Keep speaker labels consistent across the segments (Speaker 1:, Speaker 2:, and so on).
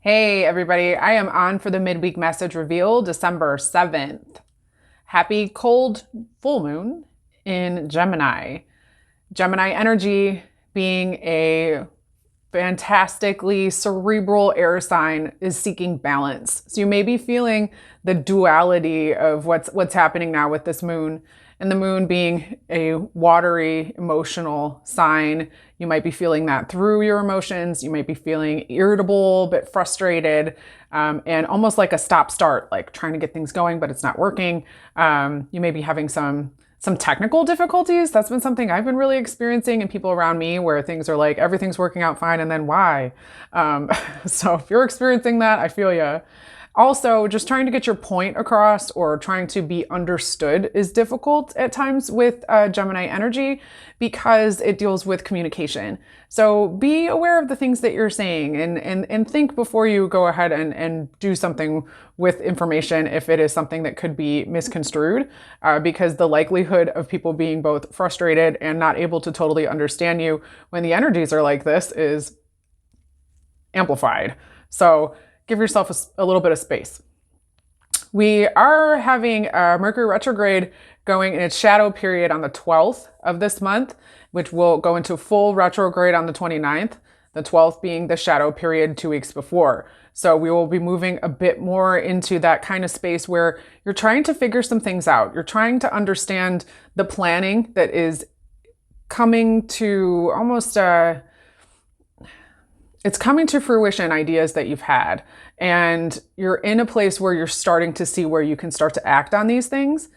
Speaker 1: Hey everybody, I am on for the midweek message reveal December 7th. Happy cold full moon in Gemini. Gemini energy being a fantastically cerebral air sign is seeking balance. So you may be feeling the duality of what's happening now with this moon. And the moon being a watery, emotional sign, you might be feeling that through your emotions. You might be feeling irritable, a bit frustrated, and almost like a stop-start, like trying to get things going, but it's not working. You may be having some technical difficulties. That's been something I've been really experiencing in people around me where things are like, everything's working out fine, and then why? So if you're experiencing that, I feel you. Also, just trying to get your point across or trying to be understood is difficult at times with Gemini energy because it deals with communication. So be aware of the things that you're saying and think before you go ahead and do something with information if it is something that could be misconstrued, because the likelihood of people being both frustrated and not able to totally understand you when the energies are like this is amplified. So give yourself a little bit of space. We are having a Mercury retrograde going in its shadow period on the 12th of this month, which will go into full retrograde on the 29th, the 12th being the shadow period 2 weeks before. So we will be moving a bit more into that kind of space where you're trying to figure some things out. You're trying to understand the planning that is coming to almost it's coming to fruition, ideas that you've had, and you're in a place where you're starting to see where you can start to act on these things,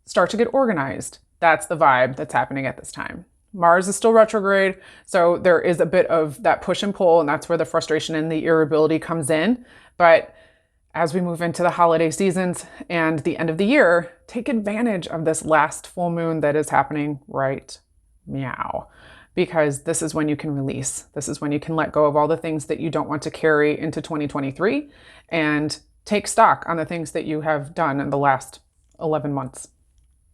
Speaker 1: start to get organized. That's the vibe that's happening at this time. Mars is still retrograde, so there is a bit of that push and pull, and that's where the frustration and the irritability comes in. But as we move into the holiday seasons and the end of the year, take advantage of this last full moon that is happening right meow. Because this is when you can release. This is when you can let go of all the things that you don't want to carry into 2023 and take stock on the things that you have done in the last 11 months.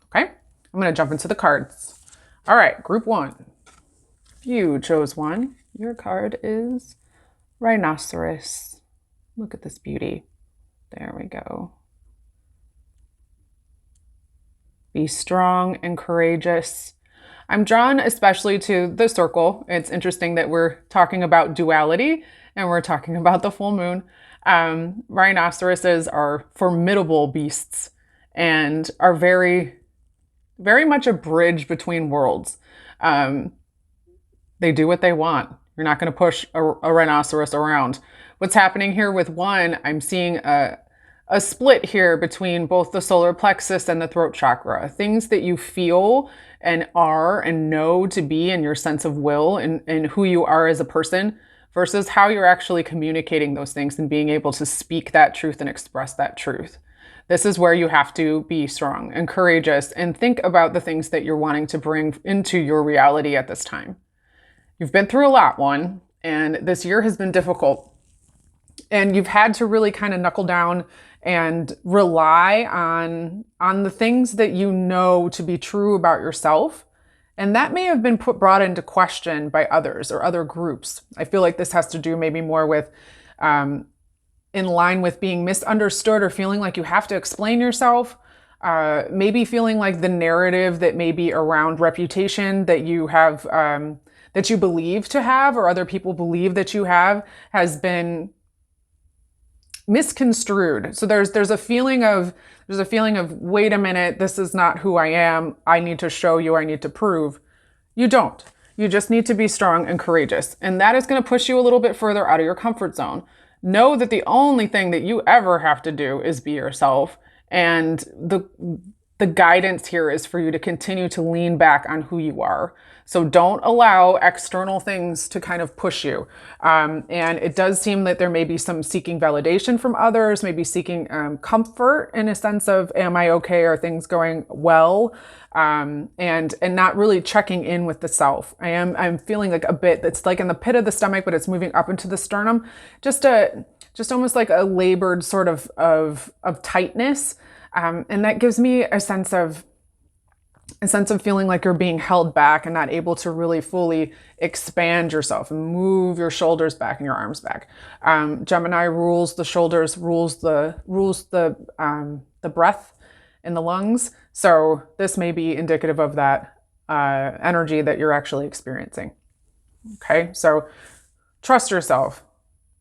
Speaker 1: Okay, I'm going to jump into the cards. All right, group one. You chose one. Your card is Rhinoceros. Look at this beauty. There we go. Be strong and courageous. I'm drawn especially to the circle. It's interesting that we're talking about duality and we're talking about the full moon. Rhinoceroses are formidable beasts and are very, very much a bridge between worlds. They do what they want. You're not going to push a rhinoceros around. What's happening here with one, I'm seeing a split here between both the solar plexus and the throat chakra. Things that you feel and are and know to be in your sense of will and who you are as a person versus how you're actually communicating those things and being able to speak that truth and express that truth. This is where you have to be strong and courageous and think about the things that you're wanting to bring into your reality at this time. You've been through a lot, one, and this year has been difficult. And you've had to really kind of knuckle down and rely on the things that you know to be true about yourself. And that may have been brought into question by others or other groups. I feel like this has to do maybe more with in line with being misunderstood or feeling like you have to explain yourself. Maybe feeling like the narrative that may be around reputation that you have, that you believe to have or other people believe that you have has been misconstrued. So there's a feeling of wait a minute, this is not who I am. I need to show you, I need to prove. You don't. You just need to be strong and courageous. And that is going to push you a little bit further out of your comfort zone. Know that the only thing that you ever have to do is be yourself. And the guidance here is for you to continue to lean back on who you are. So don't allow external things to kind of push you. And it does seem that there may be some seeking validation from others, maybe seeking comfort in a sense of, am I okay? Are things going well? And not really checking in with the self. I'm feeling like a bit, it's like in the pit of the stomach, but it's moving up into the sternum. Just almost like a labored sort of tightness. And that gives me a sense of a sense of feeling like you're being held back and not able to really fully expand yourself and move your shoulders back and your arms back. Gemini rules the shoulders, rules the breath in the lungs. So this may be indicative of that energy that you're actually experiencing. Okay, so trust yourself.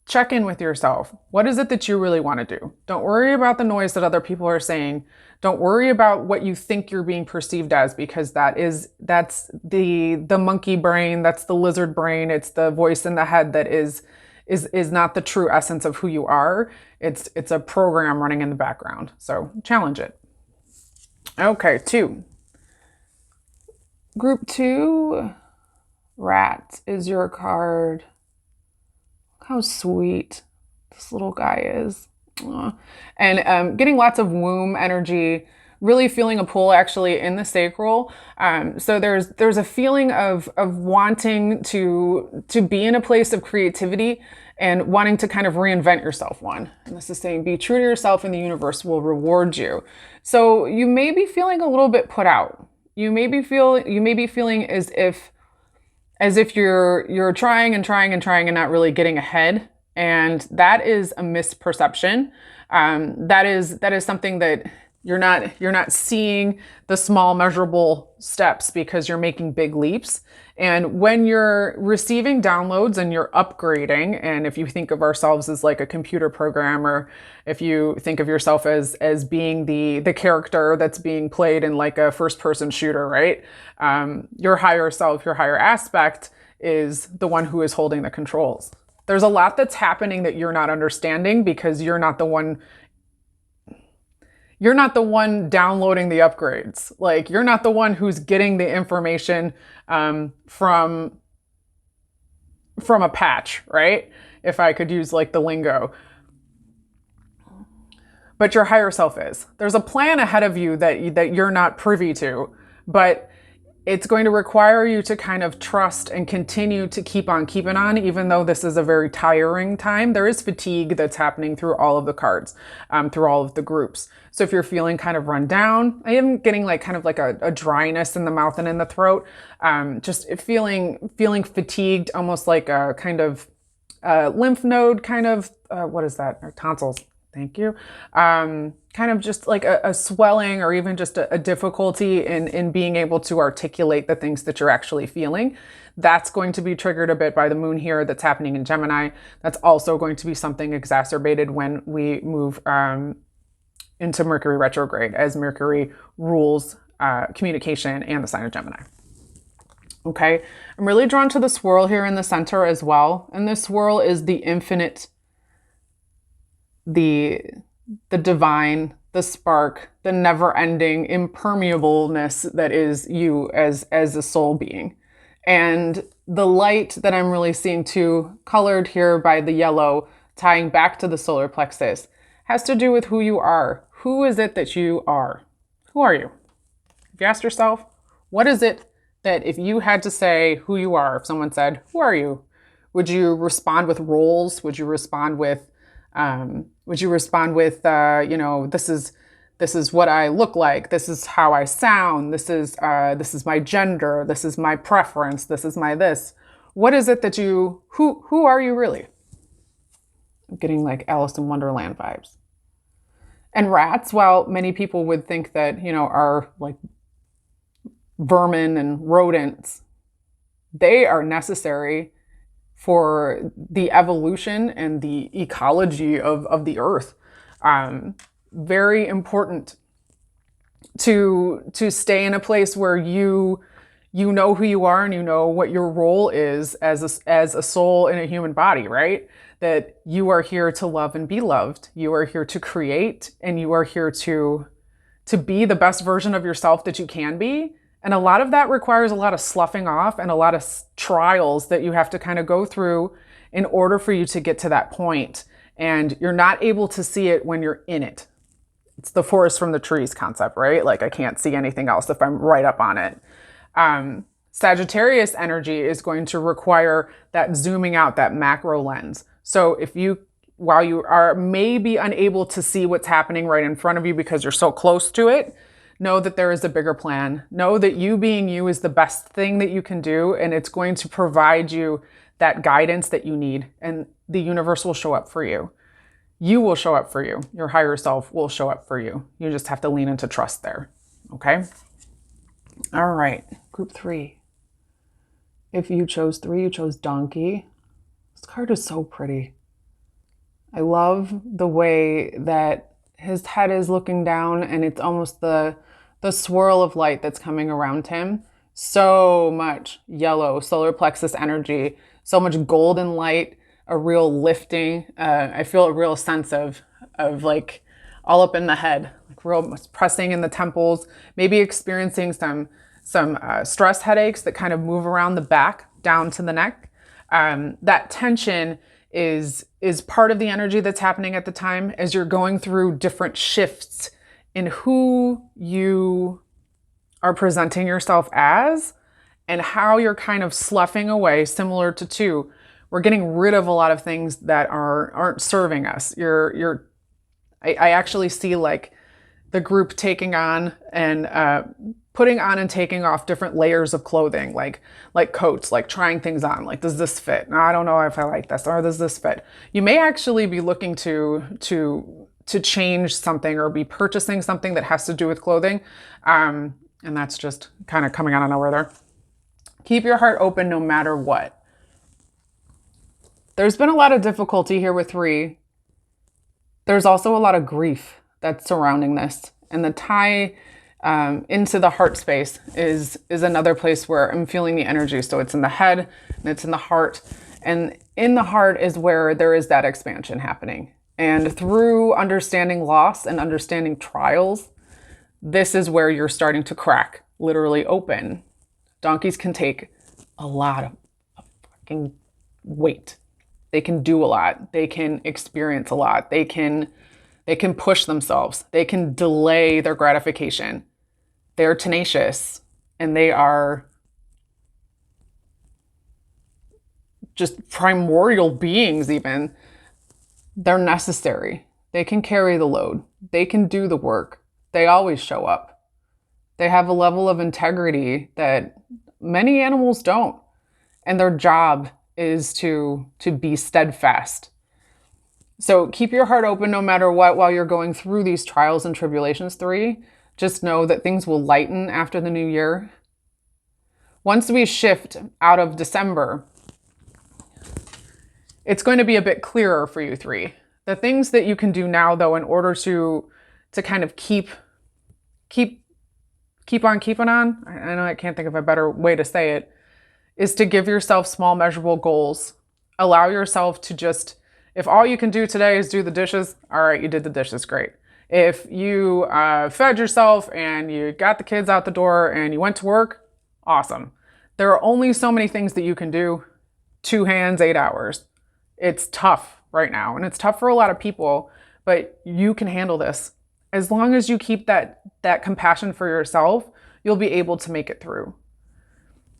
Speaker 1: Check in with yourself. What is it that you really want to do? Don't worry about the noise that other people are saying. Don't worry about what you think you're being perceived as, because that's the monkey brain, that's the lizard brain. It's the voice in the head that is not the true essence of who you are. It's a program running in the background. So challenge it. Okay, 2. Group 2, Rat is your card. How sweet this little guy is. Aww. And getting lots of womb energy, really feeling a pull actually in the sacral. So there's a feeling of wanting to be in a place of creativity and wanting to kind of reinvent yourself one. And this is saying, be true to yourself and the universe will reward you. So you may be feeling a little bit put out. You may be feeling as if you're trying and trying and trying and not really getting ahead. And that is a misperception. That is something that you're not seeing the small measurable steps because you're making big leaps. And when you're receiving downloads and you're upgrading, and if you think of ourselves as like a computer program, or if you think of yourself as being the character that's being played in like a first person shooter, right? Your higher self, your higher aspect is the one who is holding the controls. There's a lot that's happening that you're not understanding because you're not the one downloading the upgrades. Like, you're not the one who's getting the information from a patch, right? If I could use like the lingo. But your higher self is. There's a plan ahead of you that you're not privy to, but it's going to require you to kind of trust and continue to keep on keeping on, even though this is a very tiring time. There is fatigue that's happening through all of the cards, through all of the groups. So if you're feeling kind of run down, I am getting like kind of like a dryness in the mouth and in the throat, just feeling fatigued, almost like a kind of lymph node kind of, what is that? Or tonsils. Thank you. Kind of just like a swelling, or even just a difficulty in being able to articulate the things that you're actually feeling. That's going to be triggered a bit by the moon here that's happening in Gemini. That's also going to be something exacerbated when we move into Mercury retrograde, as Mercury rules communication and the sign of Gemini. Okay, I'm really drawn to the swirl here in the center as well. And this swirl is the infinite, the divine, the spark, the never-ending impermeableness that is you as a soul being. And the light that I'm really seeing too, colored here by the yellow, tying back to the solar plexus, has to do with who you are. Who is it that you are? Who are you? Have you asked yourself, what is it that if you had to say who you are, if someone said, who are you? Would you respond with roles? Would you respond with this is what I look like. This is how I sound. This is my gender. This is my preference. This is my this. What is it that who are you really? I'm getting like Alice in Wonderland vibes. And rats, while many people would think that, are like vermin and rodents, they are necessary for the evolution and the ecology of the earth. Very important to stay in a place where you know who you are and you know what your role is as a soul in a human body, right? That you are here to love and be loved. You are here to create, and you are here to be the best version of yourself that you can be. And a lot of that requires a lot of sloughing off and a lot of trials that you have to kind of go through in order for you to get to that point. And you're not able to see it when you're in it. It's the forest from the trees concept, right? Like, I can't see anything else if I'm right up on it. Sagittarius energy is going to require that zooming out, that macro lens. So while you are maybe unable to see what's happening right in front of you because you're so close to it, know that there is a bigger plan. Know that you being you is the best thing that you can do, and it's going to provide you that guidance that you need, and the universe will show up for you. You will show up for you. Your higher self will show up for you. You just have to lean into trust there. Okay? All right. Group 3. If you chose 3, you chose donkey. This card is so pretty. I love the way that his head is looking down, and it's almost the swirl of light that's coming around him. So much yellow solar plexus energy, so much golden light, a real lifting. I feel a real sense of like all up in the head, like real pressing in the temples, maybe experiencing some stress headaches that kind of move around the back down to the neck. That tension is part of the energy that's happening at the time as you're going through different shifts in who you are presenting yourself as and how you're kind of sloughing away, similar to 2. We're getting rid of a lot of things that aren't serving us. I actually see like the group taking on and putting on and taking off different layers of clothing, like coats, like trying things on, like, does this fit? No, I don't know if I like this, or does this fit? You may actually be looking to change something or be purchasing something that has to do with clothing. And that's just kind of coming out of nowhere there. Keep your heart open no matter what. There's been a lot of difficulty here with 3. There's also a lot of grief that's surrounding this. And the tie into the heart space is another place where I'm feeling the energy. So it's in the head and it's in the heart. And in the heart is where there is that expansion happening. And through understanding loss and understanding trials, this is where you're starting to crack, literally open. Donkeys can take a lot of fucking weight. They can do a lot. They can experience a lot. They can push themselves. They can delay their gratification. They're tenacious, and they are just primordial beings even. They're necessary. They can carry the load. They can do the work. They always show up. They have a level of integrity that many animals don't. And their job is to be steadfast. So keep your heart open no matter what while you're going through these trials and tribulations. 3, just know that things will lighten after the new year. Once we shift out of December, it's going to be a bit clearer for you 3. The things that you can do now, though, in order to kind of keep on keeping on, I know I can't think of a better way to say it, is to give yourself small, measurable goals. Allow yourself to just, if all you can do today is do the dishes, all right, you did the dishes, great. If you fed yourself and you got the kids out the door and you went to work, awesome. There are only so many things that you can do. 2 hands, 8 hours. It's tough right now, and it's tough for a lot of people, but you can handle this. As long as you keep that compassion for yourself, you'll be able to make it through.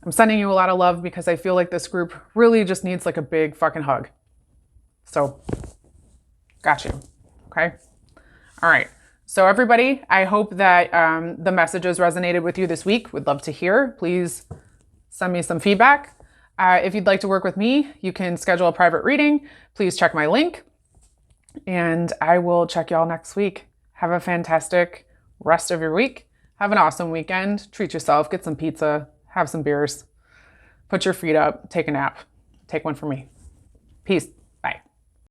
Speaker 1: I'm sending you a lot of love because I feel like this group really just needs like a big fucking hug. So, got you. Okay? All right. So everybody, I hope that the messages resonated with you this week. Would love to hear. Please send me some feedback. If you'd like to work with me, you can schedule a private reading. Please check my link. And I will check y'all next week. Have a fantastic rest of your week. Have an awesome weekend. Treat yourself. Get some pizza. Have some beers. Put your feet up. Take a nap. Take one from me. Peace.